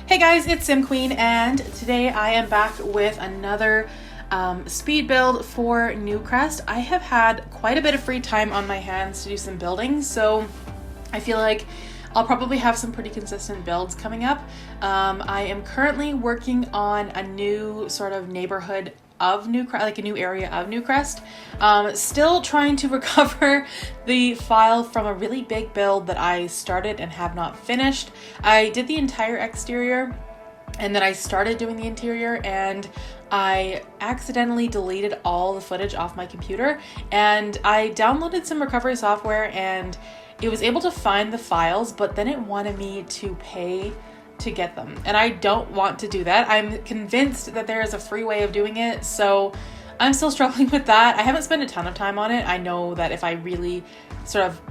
Hey guys, it's Sim Queen, and today I am back with another speed build for Newcrest. I have had quite a bit of free time on my hands to do some building, so I feel like I'll probably have some pretty consistent builds coming up. I am currently working on a new sort of neighborhood of Newcrest, like a new area of Newcrest. Still trying to recover the file from a really big build that I started and have not finished. I did the entire exterior and then I started doing the interior, and I accidentally deleted all the footage off my computer, and I downloaded some recovery software and it was able to find the files, but then it wanted me to pay to get them, and I don't want to do that. I'm convinced that there is a free way of doing it, so I'm still struggling with that. I haven't spent a ton of time on it. I know that if I really sort of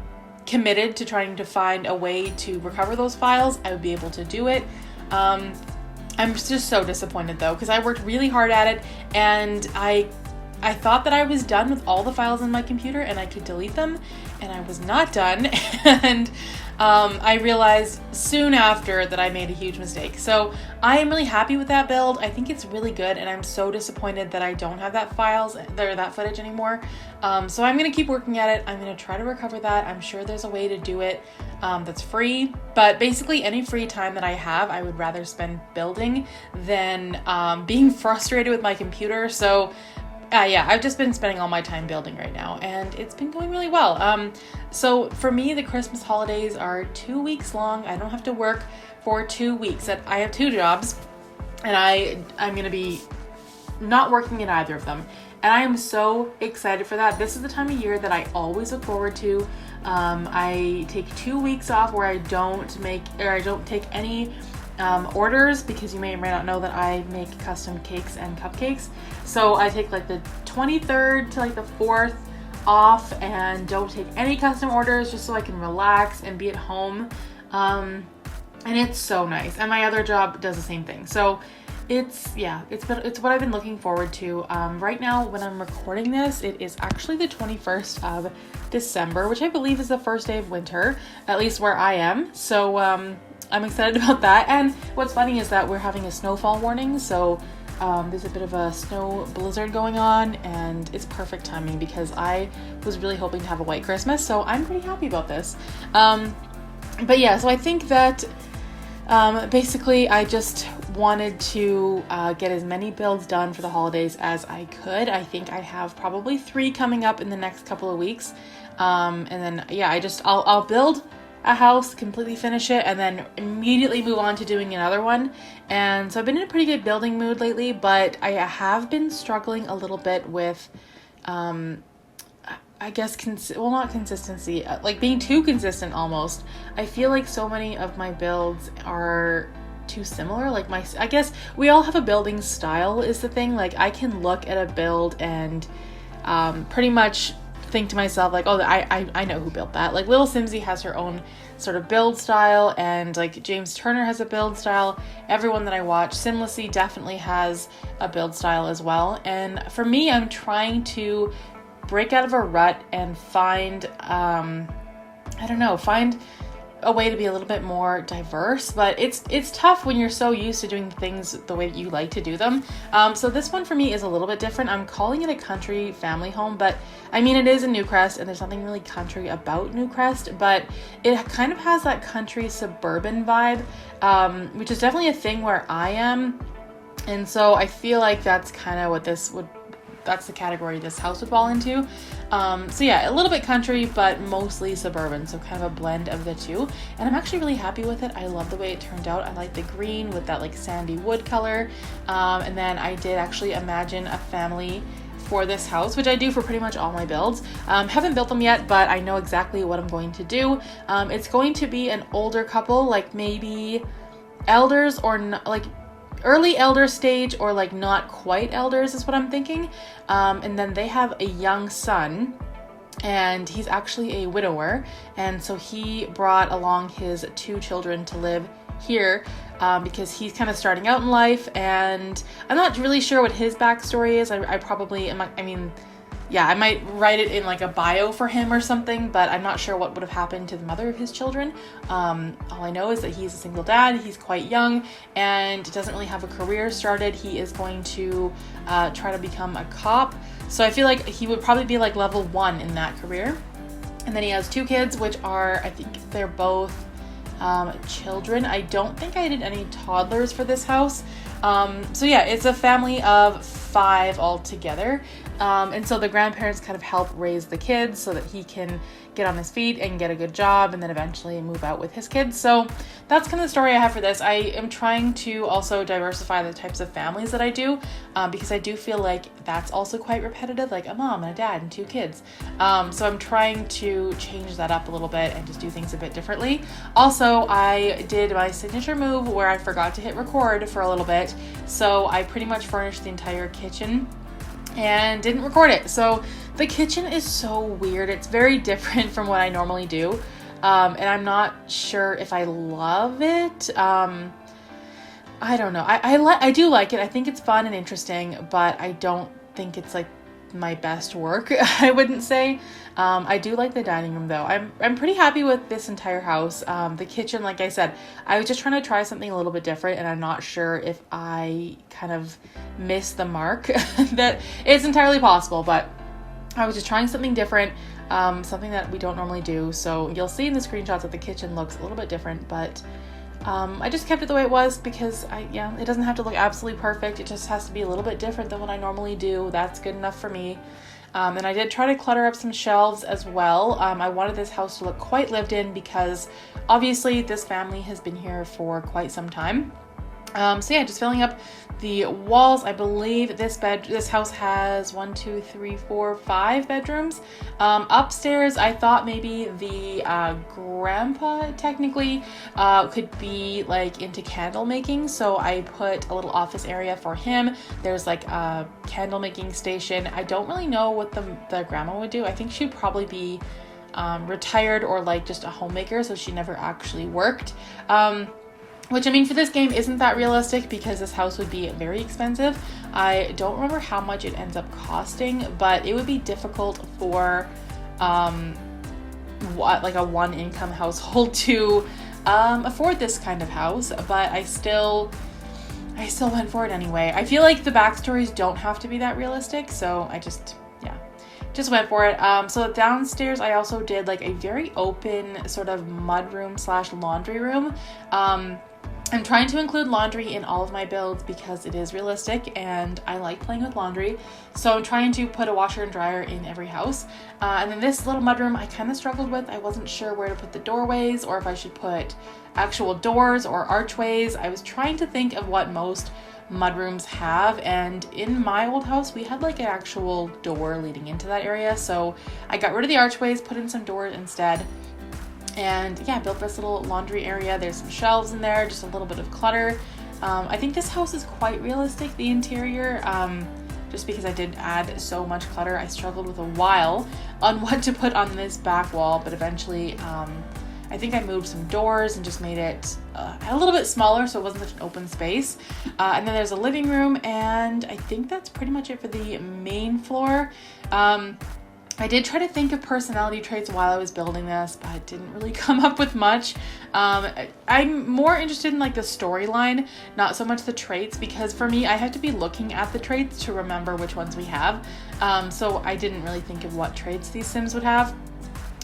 committed to trying to find a way to recover those files, I would be able to do it. I'm just so disappointed though, because I worked really hard at it, and I thought that I was done with all the files on my computer and I could delete them, and I was not done. And I realized soon after that I made a huge mistake. So I am really happy with that build. I think it's really good, and I'm so disappointed that I don't have that footage anymore. So I'm going to keep working at it. I'm going to try to recover that. I'm sure there's a way to do it that's free, but basically any free time that I have, I would rather spend building than being frustrated with my computer. So yeah, I've just been spending all my time building right now, and it's been going really well. So for me, the Christmas holidays are 2 weeks long. I don't have to work for 2 weeks. I have 2 jobs, and I'm going to be not working in either of them. And I am so excited for that. This is the time of year that I always look forward to. I take 2 weeks off where I don't take any orders, because you may or may not know that I make custom cakes and cupcakes. So I take like the 23rd to like the 4th off and don't take any custom orders, just so I can relax and be at home. And it's so nice. And my other job does the same thing. So it's what I've been looking forward to. Right now when I'm recording this, it is actually the 21st of December, which I believe is the first day of winter, at least where I am. So I'm excited about that. And what's funny is that we're having a snowfall warning, so there's a bit of a snow blizzard going on, and it's perfect timing because I was really hoping to have a white Christmas, so I'm pretty happy about this. But yeah, so I think that basically I just wanted to get as many builds done for the holidays as I could. I think I have probably 3 coming up in the next couple of weeks. And then yeah, I'll build a house, completely finish it, and then immediately move on to doing another one. And so I've been in a pretty good building mood lately, but I have been struggling a little bit with I guess not consistency, like being too consistent almost. I feel like so many of my builds are too similar. Like I guess we all have a building style is the thing. Like I can look at a build and pretty much think to myself like, oh, I know who built that. Like Little Simsy has her own sort of build style, and like James Turner has a build style. Everyone that I watch, Simlessly definitely has a build style as well. And for me, I'm trying to break out of a rut and find find a way to be a little bit more diverse, but it's tough when you're so used to doing things the way that you like to do them. So this one for me is a little bit different. I'm calling it a country family home, but I mean, it is in Newcrest, and there's nothing really country about Newcrest, but it kind of has that country suburban vibe, which is definitely a thing where I am. And so I feel like that's kind of what that's the category this house would fall into. So yeah, a little bit country, but mostly suburban. So kind of a blend of the two. And I'm actually really happy with it. I love the way it turned out. I like the green with that like sandy wood color. And then I did actually imagine a family for this house, which I do for pretty much all my builds. Haven't built them yet, but I know exactly what I'm going to do. It's going to be an older couple, like maybe elders or like early elder stage, or like not quite elders is what I'm thinking. And then they have a young son, and he's actually a widower, and so he brought along his 2 children to live here because he's kind of starting out in life, and I'm not really sure what his backstory is. I probably am. I mean, yeah, I might write it in like a bio for him or something, but I'm not sure what would have happened to the mother of his children. All I know is that he's a single dad, he's quite young, and doesn't really have a career started. He is going to try to become a cop. So I feel like he would probably be like level 1 in that career. And then he has 2 kids, which are, I think they're both children. I don't think I did any toddlers for this house. So yeah, it's a family of 5 altogether. And so the grandparents kind of help raise the kids so that he can get on his feet and get a good job and then eventually move out with his kids. So that's kind of the story I have for this. I am trying to also diversify the types of families that I do, because I do feel like that's also quite repetitive, like a mom and a dad and 2 kids. So I'm trying to change that up a little bit and just do things a bit differently. Also, I did my signature move where I forgot to hit record for a little bit. So I pretty much furnished the entire kitchen and didn't record it. So the kitchen is so weird. It's very different from what I normally do. And I'm not sure if I love it. I don't know. I do like it. I think it's fun and interesting, but I don't think it's like my best work, I wouldn't say. I do like the dining room though. I'm pretty happy with this entire house. The kitchen, like I said, I was just trying to try something a little bit different, and I'm not sure if I kind of missed the mark. That it's entirely possible, but I was just trying something different, something that we don't normally do. So you'll see in the screenshots that the kitchen looks a little bit different, but I just kept it the way it was because it doesn't have to look absolutely perfect. It just has to be a little bit different than what I normally do. That's good enough for me. And I did try to clutter up some shelves as well. I wanted this house to look quite lived in because obviously this family has been here for quite some time. So yeah, just filling up the walls. I believe this house has 1, 2, 3, 4, 5 bedrooms. Upstairs, I thought maybe the grandpa technically could be like into candle making, so I put a little office area for him. There's like a candle making station. I don't really know what the grandma would do. I think she'd probably be retired or like just a homemaker, so she never actually worked. Which, I mean, for this game isn't that realistic because this house would be very expensive. I don't remember how much it ends up costing, but it would be difficult for like a 1-income household to afford this kind of house, but I still went for it anyway. I feel like the backstories don't have to be that realistic, so I just went for it. So downstairs, I also did like a very open sort of mudroom / laundry room. I'm trying to include laundry in all of my builds because it is realistic and I like playing with laundry. So I'm trying to put a washer and dryer in every house. And then this little mudroom I kind of struggled with. I wasn't sure where to put the doorways or if I should put actual doors or archways. I was trying to think of what most mudrooms have, and in my old house we had like an actual door leading into that area, so I got rid of the archways, put in some doors instead, and yeah, built this little laundry area. There's some shelves in there, just a little bit of clutter. I think this house is quite realistic, the interior, just because I did add so much clutter. I struggled with a while on what to put on this back wall, but eventually I think I moved some doors and just made it a little bit smaller so it wasn't such an open space. And then there's a living room, and I think that's pretty much it for the main floor. I did try to think of personality traits while I was building this, but I didn't really come up with much. I'm more interested in like the storyline, not so much the traits, because for me, I have to be looking at the traits to remember which ones we have. So I didn't really think of what traits these Sims would have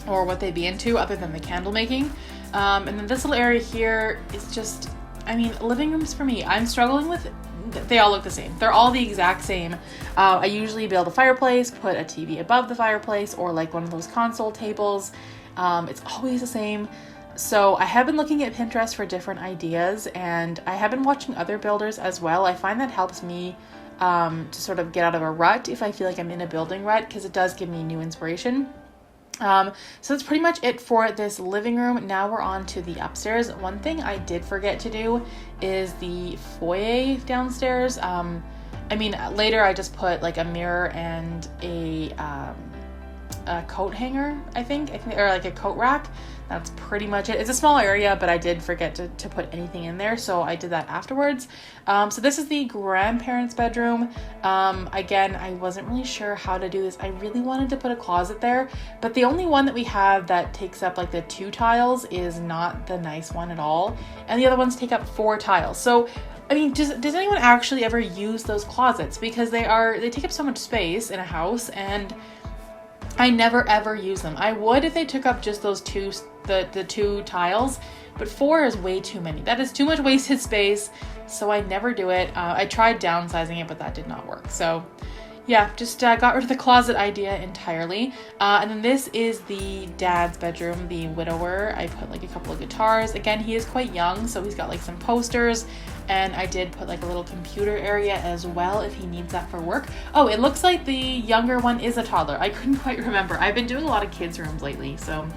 or what they'd be into other than the candle making. And then this little area here is just, I mean, living rooms for me, I'm struggling with, they all look the same. They're all the exact same. I usually build a fireplace, put a TV above the fireplace, or like one of those console tables. It's always the same. So I have been looking at Pinterest for different ideas, and I have been watching other builders as well. I find that helps me to sort of get out of a rut if I feel like I'm in a building rut, because it does give me new inspiration. So that's pretty much it for this living room. Now we're on to the upstairs. One thing I did forget to do is the foyer downstairs. I mean, later I just put like a mirror and a a coat hanger, I think, or like a coat rack. That's pretty much it. It's a small area, but I did forget to put anything in there, so I did that afterwards. So this is the grandparents' bedroom. Again, I wasn't really sure how to do this. I really wanted to put a closet there, but the only one that we have that takes up like the 2 tiles is not the nice one at all, and the other ones take up 4 tiles. So I mean, does anyone actually ever use those closets? Because they take up so much space in a house, and I never ever use them. I would if they took up just those the 2 tiles, but 4 is way too many. That is too much wasted space, so I never do it. I tried downsizing it, but that did not work. So yeah, just got rid of the closet idea entirely. And then this is the dad's bedroom, the widower. I put like a couple of guitars. Again, he is quite young, so he's got like some posters, and I did put like a little computer area as well if he needs that for work. Oh, it looks like the younger one is a toddler. I couldn't quite remember. I've been doing a lot of kids' rooms lately, so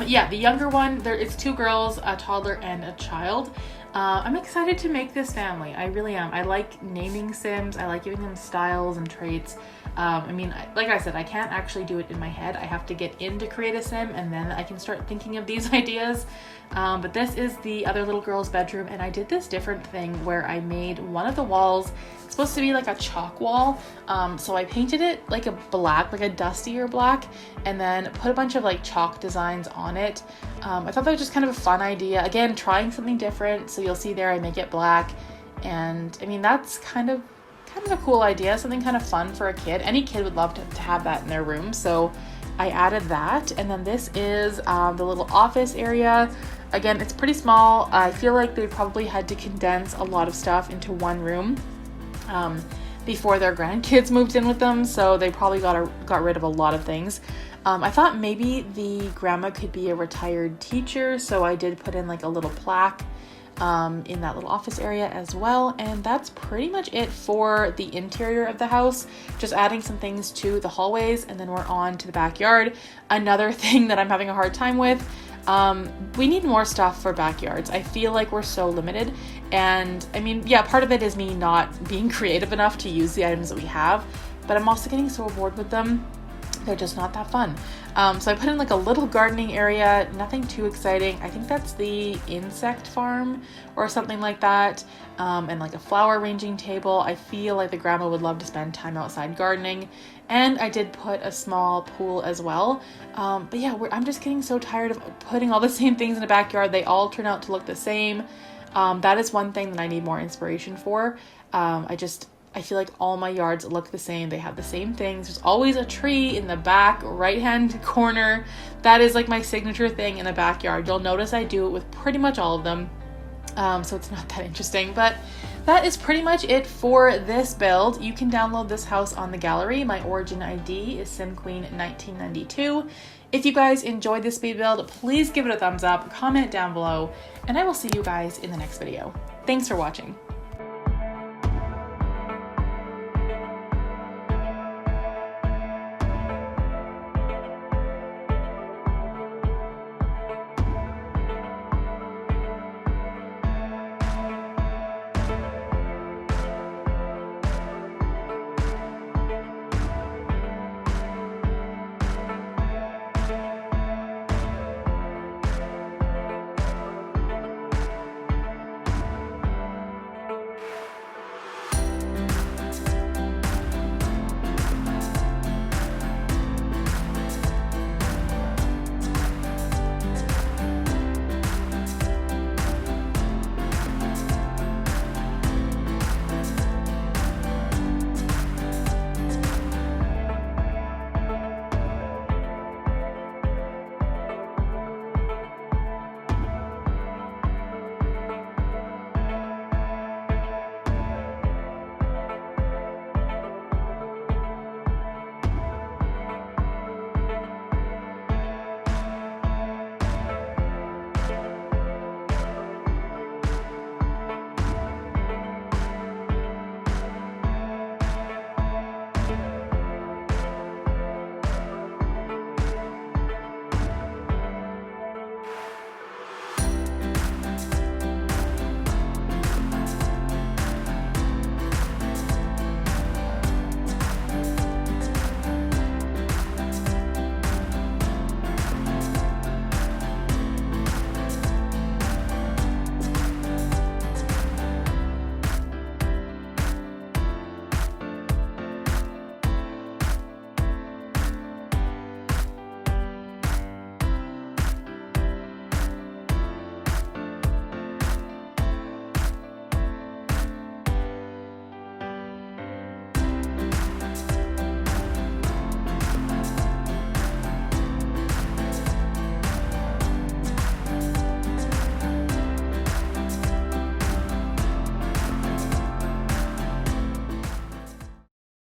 yeah, the younger one, it's 2 girls, a toddler and a child. I'm excited to make this family. I really am. I like naming Sims. I like giving them styles and traits. I mean, like I said, I can't actually do it in my head. I have to get in to create a Sim, and then I can start thinking of these ideas. But this is the other little girl's bedroom, and I did this different thing where I made one of the walls supposed to be like a chalk wall. So I painted it like a black, like a dustier black, and then put a bunch of like chalk designs on it. I thought that was just kind of a fun idea. Again, trying something different. So you'll see there I make it black, and I mean, that's kind of a cool idea, something kind of fun for a kid. Any kid would love to have that in their room. So I added that. And then this is the little office area. Again, it's pretty small. I feel like they probably had to condense a lot of stuff into one room before their grandkids moved in with them. So they probably got rid of a lot of things. I thought maybe the grandma could be a retired teacher. So I did put in like a little plaque in that little office area as well. And that's pretty much it for the interior of the house. Just adding some things to the hallways, and then we're on to the backyard. Another thing that I'm having a hard time with, we need more stuff for backyards. I feel like we're so limited, and I mean, yeah, part of it is me not being creative enough to use the items that we have, but I'm also getting so bored with them. They're just not that fun. So I put in like a little gardening area, nothing too exciting. I think that's the insect farm or something like that. And like a flower arranging table. I feel like the grandma would love to spend time outside gardening. And I did put a small pool as well. But yeah, I'm just getting so tired of putting all the same things in the backyard. They all turn out to look the same. That is one thing that I need more inspiration for. I feel like all my yards look the same. They have the same things. There's always a tree in the back right-hand corner. That is like my signature thing in the backyard. You'll notice I do it with pretty much all of them. So it's not that interesting, but that is pretty much it for this build. You can download this house on the gallery. My origin ID is SimQueen1992. If you guys enjoyed this speed build, please give it a thumbs up, comment down below, and I will see you guys in the next video. Thanks for watching.